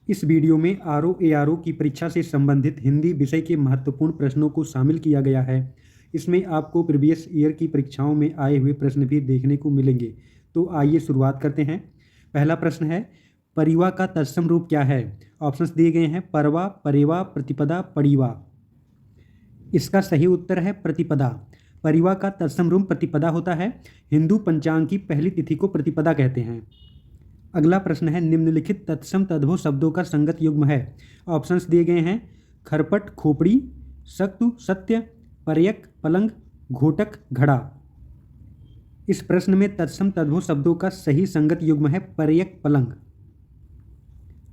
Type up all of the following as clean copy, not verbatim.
इस वीडियो में RO ARO की परीक्षा से संबंधित हिंदी विषय के महत्वपूर्ण प्रश्नों को शामिल किया गया है। इसमें आपको प्रीवियस ईयर की परीक्षाओं में आए हुए प्रश्न भी देखने को मिलेंगे। तो आइए शुरुआत करते हैं। पहला प्रश्न है, परिवा का तत्सम रूप क्या है? ऑप्शंस दिए गए हैं, परवा, परेवा, प्रतिपदा, पड़ीवा। इसका सही उत्तर है प्रतिपदा। परिवा का तत्सम रूप प्रतिपदा होता है। हिंदू पंचांग की पहली तिथि को प्रतिपदा कहते हैं। अगला प्रश्न है, निम्नलिखित तत्सम तद्भव शब्दों का संगत युग्म है। ऑप्शंस दिए गए हैं, खरपट, खोपड़ी, शक्तु, सत्य, पर्यक, पलंग, घोटक, घड़ा। इस प्रश्न में तत्सम तद्भव शब्दों का सही संगत युग्म है पर्यक, पलंग।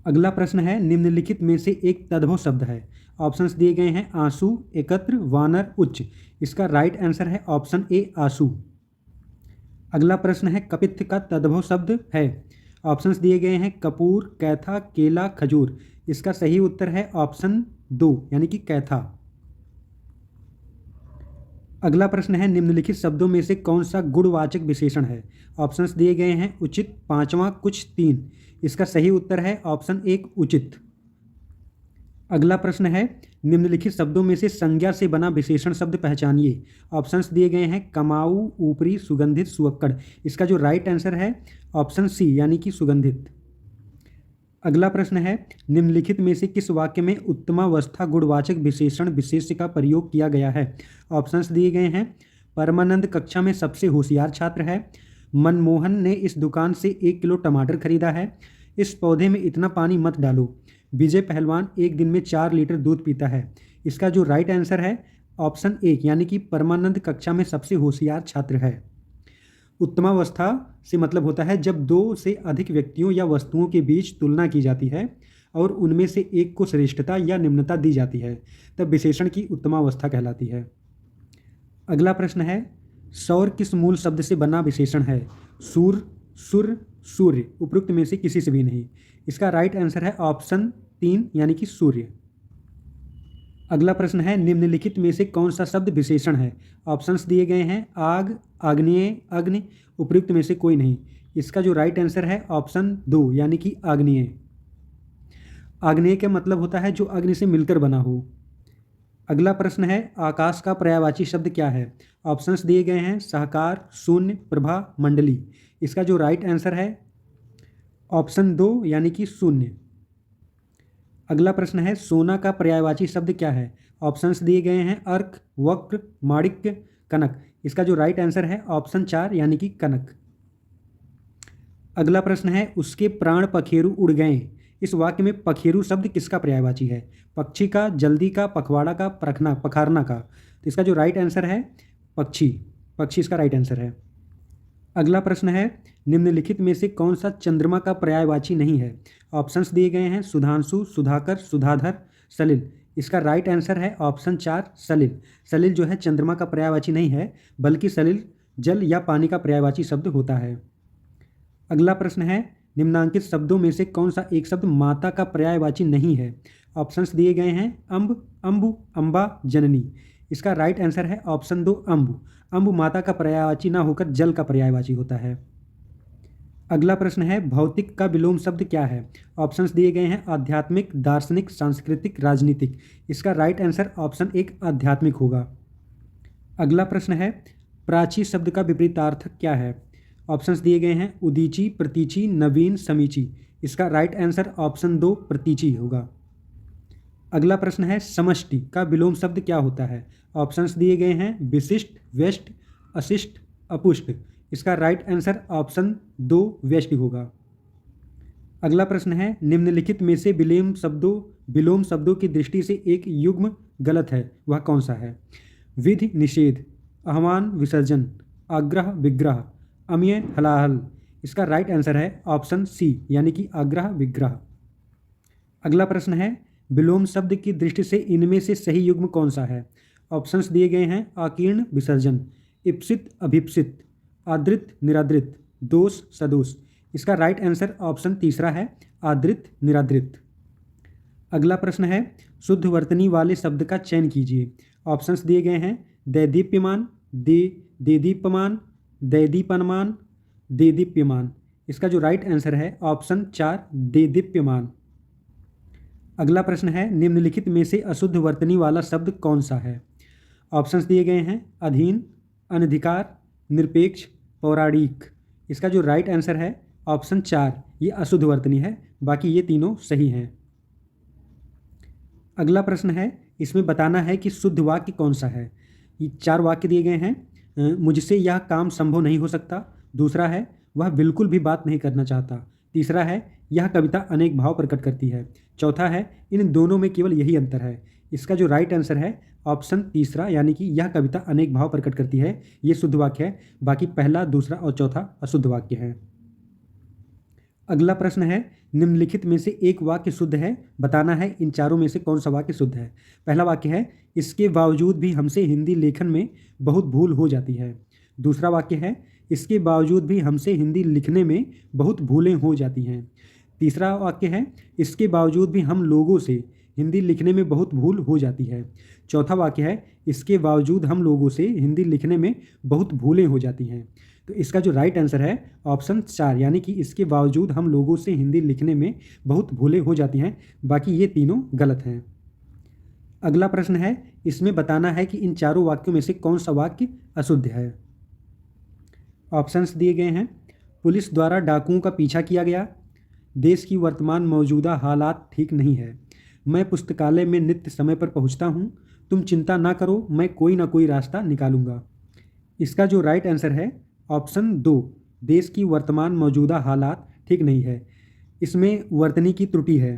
अगला प्रश्न है, निम्नलिखित में से एक तद्भव शब्द है। ऑप्शंस दिए गए हैं, आंसू, एकत्र, वानर, उच्च। इसका राइट आंसर है ऑप्शन ए, आंसू। अगला प्रश्न है, कपित्थ का तद्भव शब्द है। ऑप्शंस दिए गए हैं, कपूर, कैथा, केला, खजूर। इसका सही उत्तर है ऑप्शन 2 यानी कि कैथा। अगला प्रश्न है, निम्नलिखित शब्दों में से कौन सा गुणवाचक विशेषण है? ऑप्शंस दिए गए हैं, उचित, पांचवा, कुछ, तीन। इसका सही उत्तर है ऑप्शन 1, उचित। अगला प्रश्न है, निम्नलिखित शब्दों में से संज्ञा से बना विशेषण शब्द पहचानिए। ऑप्शंस दिए गए हैं, कमाऊ, ऊपरी, सुगंधित, सुअक्कड़। इसका जो राइट आंसर है ऑप्शन सी यानी कि सुगंधित। अगला प्रश्न है, निम्नलिखित में से किस वाक्य में उत्तमावस्था गुणवाचक विशेषण विशेष्य का प्रयोग किया गया है? ऑप्शंस दिए गए हैं, परमानंद कक्षा में सबसे होशियार छात्र है, मनमोहन ने इस दुकान से 1 किलो टमाटर खरीदा है, इस पौधे में इतना पानी मत डालो, विजय पहलवान एक दिन में 4 लीटर दूध पीता है। इसका जो राइट आंसर है ऑप्शन 1 यानी कि परमानंद कक्षा में सबसे होशियार छात्र है। उत्तमावस्था से मतलब होता है जब 2 से अधिक व्यक्तियों या वस्तुओं के बीच तुलना की जाती है और उनमें से एक को श्रेष्ठता या निम्नता दी जाती है, तब विशेषण की उत्तमावस्था कहलाती है। अगला प्रश्न है, सौर किस मूल शब्द से बना विशेषण है? सूर, सुर, सूर्य। उपरोक्त में से किसी से भी नहीं। इसका राइट आंसर है ऑप्शन 3 यानी कि सूर्य। अगला प्रश्न है, निम्नलिखित में से कौन सा शब्द विशेषण है? ऑप्शंस दिए गए हैं, आग, आग्नेय, अग्नि। उपयुक्त में से कोई नहीं। इसका जो राइट आंसर है ऑप्शन 2 यानी कि आग्नेय। आग्नेय का मतलब होता है जो अग्नि से मिलकर बना हो। अगला प्रश्न है, आकाश का पर्यायवाची शब्द क्या है? ऑप्शंस दिए गए हैं, सहकार, शून्य, प्रभा, मंडली। इसका जो राइट आंसर है ऑप्शन 2 यानी कि शून्य। अगला प्रश्न है, सोना का पर्यायवाची शब्द क्या है? ऑप्शंस दिए गए हैं, अर्क, वक्र, माणिक्य, कनक। इसका जो राइट आंसर है ऑप्शन 4 यानी कि कनक। अगला प्रश्न है, उसके प्राण पखेरु उड़ गए। इस वाक्य में पखेरु शब्द किसका पर्यायवाची है? पक्षी का, जल्दी का, पखवाड़ा का, परखना, पखारना का। तो इसका जो राइट आंसर है पक्षी। पक्षी इसका राइट आंसर है। अगला प्रश्न है, निम्नलिखित में से कौन सा चंद्रमा का पर्यायवाची नहीं है? ऑप्शंस दिए गए हैं, सुधांशु, सुधाकर, सुधाधर, सलिल। इसका राइट आंसर है ऑप्शन 4, सलिल। सलिल जो है चंद्रमा का पर्यायवाची नहीं है, बल्कि सलिल जल या पानी का पर्यायवाची शब्द होता है। अगला प्रश्न है, निम्नांकित शब्दों में से कौन सा एक शब्द माता का पर्यायवाची नहीं है? ऑप्शंस दिए गए हैं, अम्ब, अम्बु, अम्बा, जननी। इसका राइट आंसर है ऑप्शन 2, अम्बु। अम्बु माता का पर्यायवाची ना होकर जल का पर्यायवाची होता है। अगला प्रश्न है, भौतिक का विलोम शब्द क्या है? ऑप्शंस दिए गए हैं, आध्यात्मिक, दार्शनिक, सांस्कृतिक, राजनीतिक। इसका राइट आंसर ऑप्शन 1, आध्यात्मिक होगा। अगला प्रश्न है, प्राची शब्द का विपरीतार्थक क्या है? ऑप्शंस दिए गए हैं, उदीची, प्रतीची, नवीन, समीची। इसका राइट आंसर ऑप्शन 2, प्रतीची होगा। अगला प्रश्न है, समष्टि का विलोम शब्द क्या होता है? ऑप्शंस दिए गए हैं, विशिष्ट, व्यष्ट, अशिष्ट, अपुष्ट। इसका राइट आंसर ऑप्शन 2, व्यष्टि होगा। अगला प्रश्न है, निम्नलिखित में से विलोम शब्दों की दृष्टि से एक युग्म गलत है, वह कौन सा है? विधि, निषेध, आह्वान, विसर्जन, आग्रह, विग्रह, अम्य, हलाहल। इसका राइट आंसर है ऑप्शन सी यानी कि आग्रह, विग्रह। अगला प्रश्न है, विलोम शब्द की दृष्टि से इनमें से सही युग्म कौन सा है? ऑप्शंस दिए गए हैं, आकीर्ण, विसर्जन, इप्सित, अभिप्सित, आदृत, निरादृत, दोष, सदोष। इसका राइट आंसर ऑप्शन 3 है, आदृत, निरादृत। अगला प्रश्न है, शुद्ध वर्तनी वाले शब्द का चयन कीजिए। ऑप्शंस दिए गए हैं, दैदीप्यमान, देदीप्यमान, दैदीपनमान, देदीप्यमान। इसका जो राइट आंसर है ऑप्शन 4, देदीप्यमान। अगला प्रश्न है, निम्नलिखित में से अशुद्ध वर्तनी वाला शब्द कौन सा है? ऑप्शंस दिए गए हैं, अधीन, अनधिकार, निरपेक्ष, पौराणिक। इसका जो राइट आंसर है ऑप्शन 4, ये अशुद्ध वर्तनी है, बाकी ये तीनों सही हैं। अगला प्रश्न है, इसमें बताना है कि शुद्ध वाक्य कौन सा है। ये 4 वाक्य दिए गए हैं। मुझसे यह काम संभव नहीं हो सकता। दूसरा है, वह बिल्कुल भी बात नहीं करना चाहता। तीसरा है, यह कविता अनेक भाव प्रकट करती है। चौथा है, इन दोनों में केवल यही अंतर है। इसका जो राइट आंसर है ऑप्शन तीसरा, यानी कि यह कविता अनेक भाव प्रकट करती है, ये शुद्ध वाक्य है। बाकी पहला, दूसरा और चौथा अशुद्ध वाक्य है। अगला प्रश्न है, निम्नलिखित में से एक वाक्य शुद्ध है, बताना है इन चारों में से कौन सा वाक्य शुद्ध है। पहला वाक्य है, इसके बावजूद भी हमसे हिंदी लेखन में बहुत भूल हो जाती है। दूसरा वाक्य है, इसके बावजूद भी हमसे हिंदी लिखने में बहुत भूलें हो जाती हैं। तीसरा वाक्य है, इसके बावजूद भी हम लोगों से हिंदी लिखने में बहुत भूल हो जाती है। चौथा वाक्य है, इसके बावजूद हम लोगों से हिंदी लिखने में बहुत भूलें हो जाती हैं। तो इसका जो राइट आंसर है ऑप्शन 4, यानी कि इसके बावजूद हम लोगों से हिंदी लिखने में बहुत भूलें हो जाती हैं। बाकी ये तीनों गलत हैं। अगला प्रश्न है, इसमें बताना है कि इन चारों वाक्यों में से कौन सा वाक्य अशुद्ध है। ऑप्शंस दिए गए हैं, पुलिस द्वारा डाकुओं का पीछा किया गया, देश की वर्तमान मौजूदा हालात ठीक नहीं है, मैं पुस्तकालय में नित्य समय पर पहुंचता हूं, तुम चिंता ना करो, मैं कोई ना कोई रास्ता निकालूंगा। इसका जो राइट आंसर है ऑप्शन 2, देश की वर्तमान मौजूदा हालात ठीक नहीं है। इसमें वर्तनी की त्रुटि है।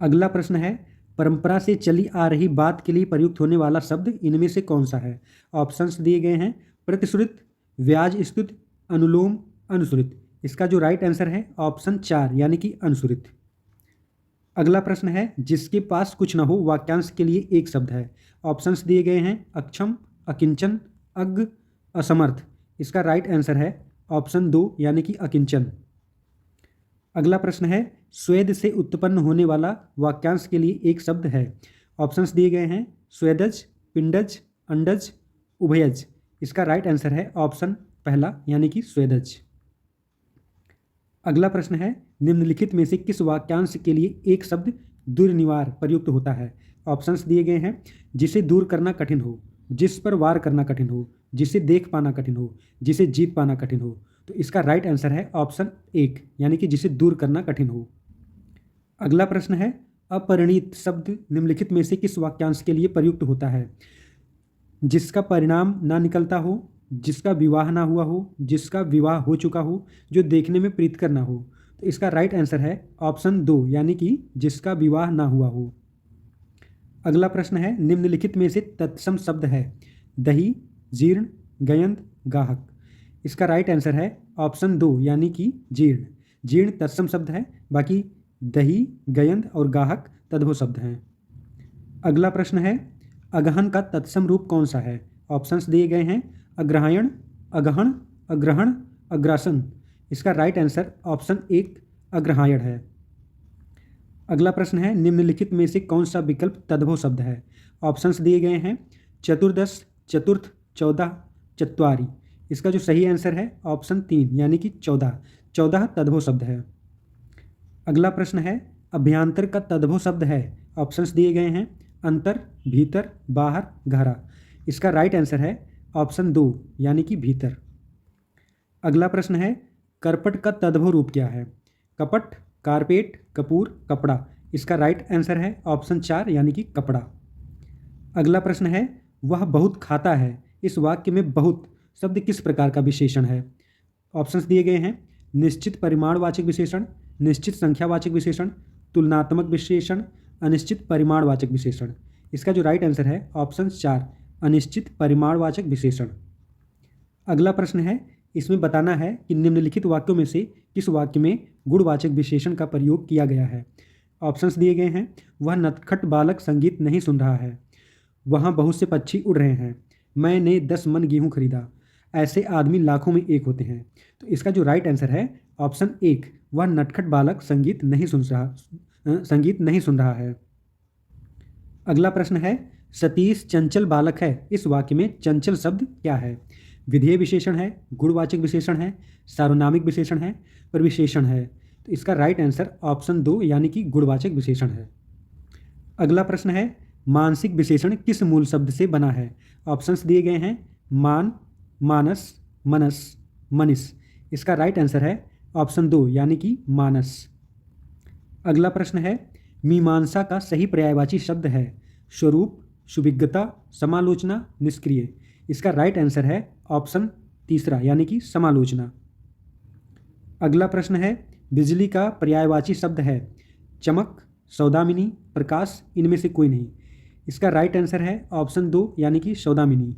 अगला प्रश्न है, परंपरा से चली आ रही बात के लिए प्रयुक्त होने वाला शब्द इनमें से कौन सा है। ऑप्शंस दिए गए हैं, प्रतिश्रुत, व्याज स्तुति, अनुलोम, अनुसृत। इसका जो राइट आंसर है ऑप्शन 4, यानी कि अनुसृत। अगला प्रश्न है, जिसके पास कुछ न हो वाक्यांश के लिए एक शब्द है। ऑप्शंस दिए गए हैं, अक्षम, अकिंचन, अज्ञ, असमर्थ। इसका राइट आंसर है ऑप्शन 2, यानी कि अकिंचन। अगला प्रश्न है, स्वेद से उत्पन्न होने वाला वाक्यांश के लिए एक शब्द है। ऑप्शंस दिए गए हैं, स्वेदज, पिंडज, अंडज, उभयज। इसका राइट आंसर है ऑप्शन पहला, यानी कि स्वेदज। अगला प्रश्न है, निम्नलिखित में से किस वाक्यांश के लिए एक शब्द दुर्निवार प्रयुक्त होता है। ऑप्शंस दिए गए हैं, जिसे दूर करना कठिन हो, जिस पर वार करना कठिन हो, जिसे देख पाना कठिन हो, जिसे जीत पाना कठिन हो। तो इसका राइट आंसर है ऑप्शन 1, यानी कि जिसे दूर करना कठिन हो। अगला प्रश्न है, अपरिणीत शब्द निम्नलिखित में से किस वाक्यांश के लिए प्रयुक्त होता है। जिसका परिणाम ना निकलता हो, जिसका विवाह ना हुआ हो, जिसका विवाह हो चुका हो, जो देखने में प्रीतकर ना हो। तो इसका राइट आंसर है ऑप्शन 2, यानी कि जिसका विवाह ना हुआ हो। अगला प्रश्न है, निम्नलिखित में से तत्सम शब्द है। दही, जीर्ण, गयंत, गाहक। इसका राइट आंसर है ऑप्शन 2, यानी कि जीर्ण। जीर्ण तत्सम शब्द है, बाकी दही, गयंत और गाहक तद्भव शब्द हैं। अगला प्रश्न है, अगहन का तत्सम रूप कौन सा है। ऑप्शंस दिए गए हैं, अग्रहायण, अगहन, अग्रहण, अग्रासन। इसका राइट आंसर ऑप्शन 1, अग्रहायण है। अगला प्रश्न है, निम्नलिखित में से कौन सा विकल्प तद्भव शब्द है। ऑप्शंस दिए गए हैं, चतुर्दश, चतुर्थ, 14, चत्वारि। इसका जो सही आंसर है ऑप्शन 3, यानी कि 14। 14 तद्भव शब्द है। अगला प्रश्न है, अभ्यंतर का तद्भव शब्द है। ऑप्शंस दिए गए हैं, अंतर, भीतर, बाहर, गहरा। इसका राइट आंसर है ऑप्शन 2, यानी कि भीतर। अगला प्रश्न है, करपट का तद्भव रूप क्या है। कपट, कारपेट, कपूर, कपड़ा। इसका राइट आंसर है ऑप्शन 4, यानी कि कपड़ा। अगला प्रश्न है, वह बहुत खाता है। इस वाक्य में बहुत शब्द किस प्रकार का विशेषण है। ऑप्शंस दिए गए हैं, निश्चित परिमाणवाचक विशेषण, निश्चित संख्यावाचक विशेषण, तुलनात्मक विशेषण, अनिश्चित परिमाणवाचक विशेषण। इसका जो राइट आंसर है ऑप्शन 4, अनिश्चित परिमाणवाचक विशेषण। अगला प्रश्न है, इसमें बताना है कि निम्नलिखित वाक्यों में से किस वाक्य में गुणवाचक विशेषण का प्रयोग किया गया है। ऑप्शंस दिए गए हैं, वह नटखट बालक संगीत नहीं सुन रहा है, वहाँ बहुत से पक्षी उड़ रहे हैं, मैंने 10 मन गेहूँ खरीदा, ऐसे आदमी लाखों में एक होते हैं। तो इसका जो राइट आंसर है ऑप्शन 1, वह नटखट बालक संगीत नहीं सुन रहा है। अगला प्रश्न है, सतीश चंचल बालक है। इस वाक्य में चंचल शब्द क्या है। विधेय विशेषण है, गुणवाचक विशेषण है, सार्वनामिक विशेषण है, प्रविशेषण है। तो तो इसका राइट आंसर ऑप्शन 2 यानी कि गुणवाचक विशेषण है। अगला प्रश्न है, मानसिक विशेषण किस मूल शब्द से बना है? ऑप्शंस दिए गए हैं, मान, मानस, मनस, मनिस। इसका राइट आंसर है ऑप्शन 2 यानी कि मानस। अगला प्रश्न है, मीमांसा का सही पर्यायवाची शब्द है? स्वरूप, सुविज्ञता, समालोचना, निष्क्रिय। इसका राइट आंसर है ऑप्शन 3 यानी कि समालोचना। अगला प्रश्न है, बिजली का पर्यायवाची शब्द है? चमक, सौदामिनी, प्रकाश, इनमें से कोई नहीं। इसका राइट आंसर है ऑप्शन 2 यानी कि सौदामिनी।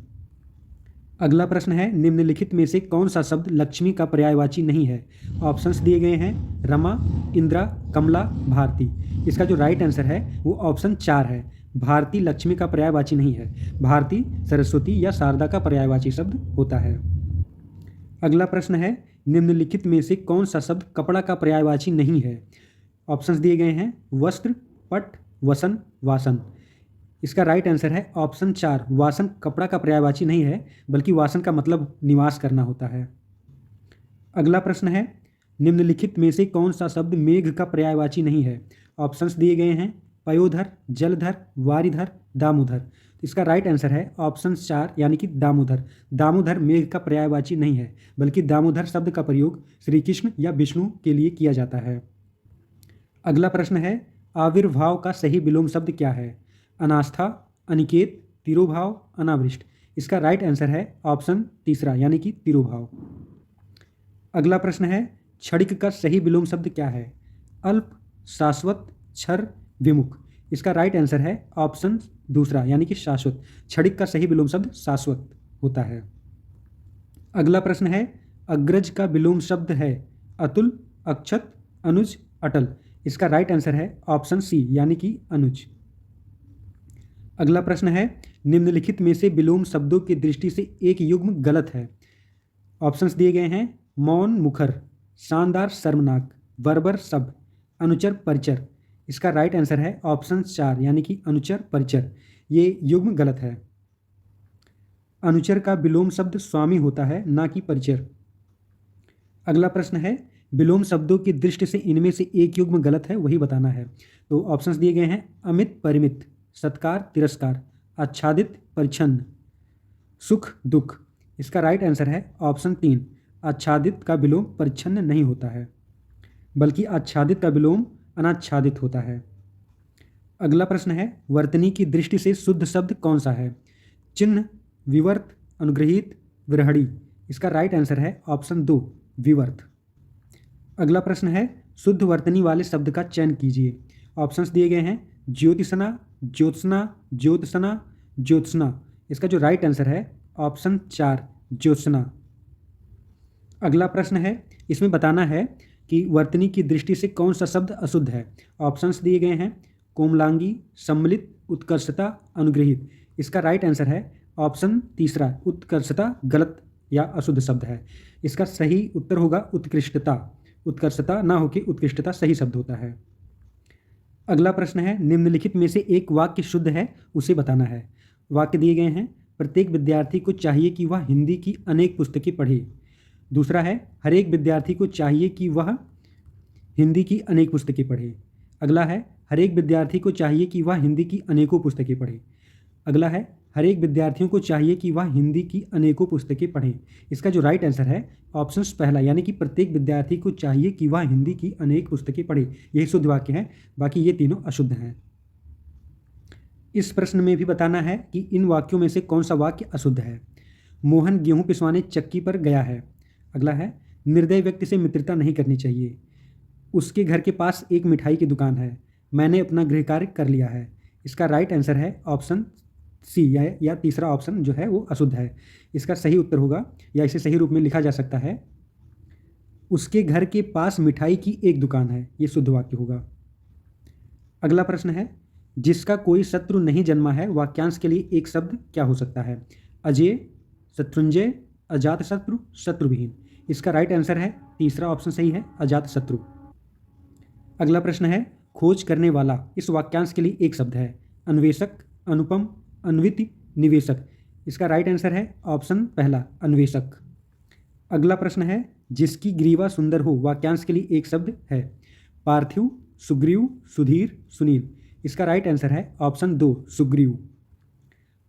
अगला प्रश्न है, निम्नलिखित में से कौन सा शब्द लक्ष्मी का पर्यायवाची नहीं है? ऑप्शंस दिए गए हैं, रमा, इंदिरा, कमला, भारती। इसका जो राइट आंसर है वो ऑप्शन 4 है। भारती लक्ष्मी का पर्यायवाची नहीं है। भारती सरस्वती या शारदा का पर्यायवाची शब्द होता है। अगला प्रश्न है, निम्नलिखित में से कौन सा शब्द कपड़ा का पर्यायवाची नहीं है? ऑप्शंस दिए गए हैं, वस्त्र, पट, वसन, वासन। इसका राइट आंसर है ऑप्शन 4, वासन कपड़ा का पर्यायवाची नहीं है, बल्कि वासन का मतलब निवास करना होता है। अगला प्रश्न है, निम्नलिखित में से कौन सा शब्द मेघ का पर्यायवाची नहीं है? ऑप्शंस दिए गए हैं, पयोधर, जलधर, वारिधर, दामोदर। इसका राइट आंसर है ऑप्शन 4 यानी कि दामोदर। दामोदर मेघ का पर्यायवाची नहीं है, बल्कि दामोदर शब्द का प्रयोग श्री कृष्ण या विष्णु के लिए किया जाता है। अगला प्रश्न है, आविर्भाव का सही विलोम शब्द क्या है? अनास्था, अनिकेत, तिरोभाव, अनावृष्ट। इसका राइट आंसर है ऑप्शन 3 यानी कि तिरोभाव। अगला प्रश्न है, क्षणिक का सही विलोम शब्द क्या है? अल्प, शाश्वत, क्षर, विमुख। इसका राइट आंसर है ऑप्शन 2 यानी कि शाश्वत। क्षणिक का सही विलोम शब्द शाश्वत होता है। अगला प्रश्न है, अग्रज का विलोम शब्द है? अतुल, अक्षत, अनुज, अटल। इसका राइट आंसर है ऑप्शन सी यानी कि अनुज। अगला प्रश्न है, निम्नलिखित में से विलोम शब्दों की दृष्टि से एक युग्म गलत है? ऑप्शंस दिए गए हैं, मौन, मुखर, शानदार, शर्मनाक, बर्बर, सब, अनुचर, परिचर। इसका राइट आंसर है ऑप्शन 4 यानी कि अनुचर, परिचर। ये युग्म गलत है। अनुचर का विलोम शब्द स्वामी होता है, ना कि परिचर। अगला प्रश्न है, विलोम शब्दों की दृष्टि से इनमें से एक युग्म गलत है, वही बताना है। तो ऑप्शंस दिए गए हैं, अमित, परिमित, सत्कार, तिरस्कार, आच्छादित, परिच्छन्न, सुख, दुख। इसका राइट आंसर है ऑप्शन 3, आच्छादित का विलोम परिच्छन्न नहीं होता है, बल्कि आच्छादित का विलोम अनाच्छादित होता है। अगला प्रश्न है, वर्तनी की दृष्टि से शुद्ध शब्द कौन सा है? चिन्ह, विवर्त, अनुग्रहित, विरहणी। इसका राइट आंसर है ऑप्शन 2, विवर्त। अगला प्रश्न है, शुद्ध वर्तनी वाले शब्द का चयन कीजिए। ऑप्शंस दिए गए हैं, ज्योतिषना, ज्योत्सना, ज्योत्सना, ज्योत्सना। इसका जो राइट आंसर है ऑप्शन 4, ज्योत्सना। अगला प्रश्न है, इसमें बताना है कि वर्तनी की दृष्टि से कौन सा शब्द अशुद्ध है। ऑप्शंस दिए गए हैं, कोमलांगी, सम्मिलित, उत्कर्षता, अनुग्रहित। इसका राइट आंसर है ऑप्शन 3, उत्कर्षता गलत या अशुद्ध शब्द है। इसका सही उत्तर होगा उत्कृष्टता। उत्कर्षता ना होकर उत्कृष्टता सही शब्द होता है। अगला प्रश्न है, निम्नलिखित में से एक वाक्य शुद्ध है, उसे बताना है। वाक्य दिए गए हैं, प्रत्येक विद्यार्थी को चाहिए कि वह हिंदी की अनेक पुस्तकें पढ़े। दूसरा है, हर एक विद्यार्थी को चाहिए कि वह हिंदी की अनेक पुस्तकें पढ़े। अगला है, हर एक विद्यार्थी को चाहिए कि वह हिंदी की अनेकों पुस्तकें पढ़े। अगला है, हर एक विद्यार्थियों को चाहिए कि वह हिंदी की अनेकों पुस्तकें पढ़ें। इसका जो राइट आंसर है ऑप्शन पहला, यानी कि प्रत्येक विद्यार्थी को चाहिए कि वह हिंदी की अनेक पुस्तकें पढ़े। यही शुद्ध वाक्य है, बाकी ये तीनों अशुद्ध हैं। इस प्रश्न में भी बताना है कि इन वाक्यों में से कौन सा वाक्य अशुद्ध है। मोहन गेहूं पिसवाने चक्की पर गया है। अगला है, निर्दय व्यक्ति से मित्रता नहीं करनी चाहिए। उसके घर के पास एक मिठाई की दुकान है। मैंने अपना गृह कार्य कर लिया है। इसका राइट आंसर है ऑप्शन सी, या तीसरा ऑप्शन जो है वो अशुद्ध है। इसका सही उत्तर होगा, या इसे सही रूप में लिखा जा सकता है, उसके घर के पास मिठाई की एक दुकान है। ये शुद्ध वाक्य होगा। अगला प्रश्न है, जिसका कोई शत्रु नहीं जन्मा है, वाक्यांश के लिए एक शब्द क्या हो सकता है? अजय, शत्रुंजय, अजात शत्रु, शत्रुविहीन। इसका राइट आंसर है तीसरा ऑप्शन सही है, अजात शत्रु। अगला प्रश्न है, खोज करने वाला इस वाक्यांश के लिए एक शब्द है। अन्वेषक, अनुपम, अन्वित, निवेशक। इसका राइट आंसर है ऑप्शन पहला, अन्वेषक। अगला प्रश्न है, जिसकी ग्रीवा सुंदर हो, वाक्यांश के लिए एक शब्द है। पार्थिव, सुग्रीव, सुधीर, सुनील। इसका राइट आंसर है ऑप्शन 2 सुग्रीव।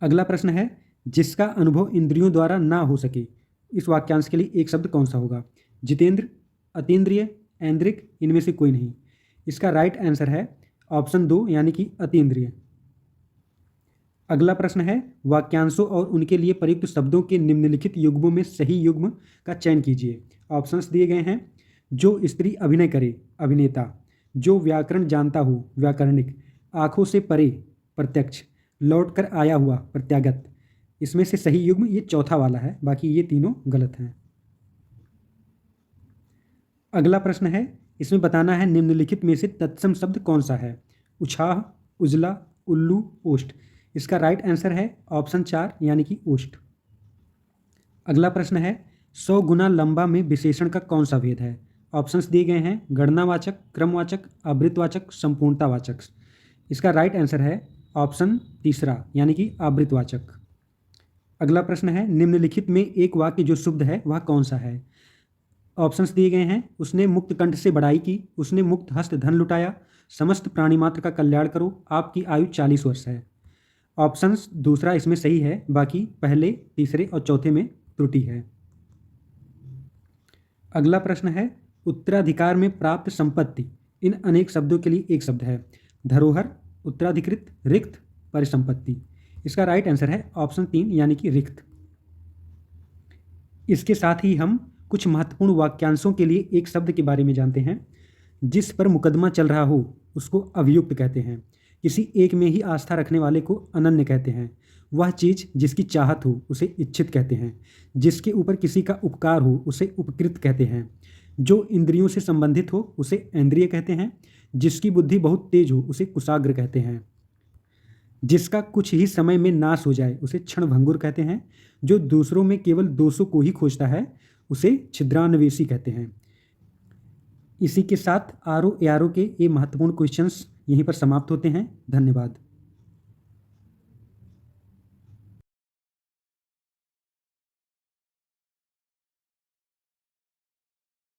अगला प्रश्न है, जिसका अनुभव इंद्रियों द्वारा ना हो सके, इस वाक्यांश के लिए एक शब्द कौन सा होगा? जितेंद्र, अतीन्द्रिय, ऐन्द्रिक, इनमें से कोई नहीं। इसका राइट आंसर है ऑप्शन 2 यानी कि अतीन्द्रिय। अगला प्रश्न है, वाक्यांशों और उनके लिए प्रयुक्त शब्दों के निम्नलिखित युग्मों में सही युग्म का चयन कीजिए। ऑप्शंस दिए गए हैं। जो स्त्री अभिनय करे, अभिनेता। जो व्याकरण जानता हो, व्याकरणिक। आंखों से परे, प्रत्यक्ष। लौट कर आया हुआ, प्रत्यागत। इसमें से सही युग्म ये चौथा वाला है, बाकी ये तीनों गलत हैं। अगला प्रश्न है, इसमें बताना है निम्नलिखित में से तत्सम शब्द कौन सा है? उछाह, उजला, उल्लू, ओष्ठ। इसका राइट आंसर है ऑप्शन 4 यानी कि ओष्ठ। अगला प्रश्न है, 100 गुना लंबा में विशेषण का कौन सा भेद है? ऑप्शंस दिए गए हैं। गणनावाचक, क्रमवाचक, आवृतवाचक, संपूर्णतावाचक। इसका राइट आंसर है ऑप्शन 3 यानी कि आवृतवाचक। अगला प्रश्न है, निम्नलिखित में एक वाक्य जो शुद्ध है वह कौन सा है? ऑप्शंस दिए गए हैं। उसने मुक्त कंठ से बड़ाई की, उसने मुक्त हस्त धन लुटाया, समस्त प्राणी मात्र का कल्याण करो, आपकी आयु 40 वर्ष है। ऑप्शंस दूसरा इसमें सही है, बाकी पहले, तीसरे और चौथे में त्रुटि है। अगला प्रश्न है, उत्तराधिकार में प्राप्त संपत्ति, इन अनेक शब्दों के लिए एक शब्द है। धरोहर, उत्तराधिकृत, रिक्त, परिसंपत्ति। इसका राइट आंसर है ऑप्शन 3 यानी कि रिक्त। इसके साथ ही हम कुछ महत्वपूर्ण वाक्यांशों के लिए एक शब्द के बारे में जानते हैं। जिस पर मुकदमा चल रहा हो उसको अभियुक्त कहते हैं। किसी एक में ही आस्था रखने वाले को अनन्य कहते हैं। वह चीज़ जिसकी चाहत हो उसे इच्छित कहते हैं। जिसके ऊपर किसी का उपकार हो उसे उपकृत कहते हैं। जो इंद्रियों से संबंधित हो उसे इंद्रिय कहते हैं। जिसकी बुद्धि बहुत तेज हो उसे कुशाग्र कहते हैं। जिसका कुछ ही समय में नाश हो जाए उसे क्षणभंगुर कहते हैं। जो दूसरों में केवल दोषों को ही खोजता है उसे छिद्रान्वेषी कहते हैं। इसी के साथ आरओ एआरओ के ये महत्वपूर्ण क्वेश्चंस यहीं पर समाप्त होते हैं। धन्यवाद।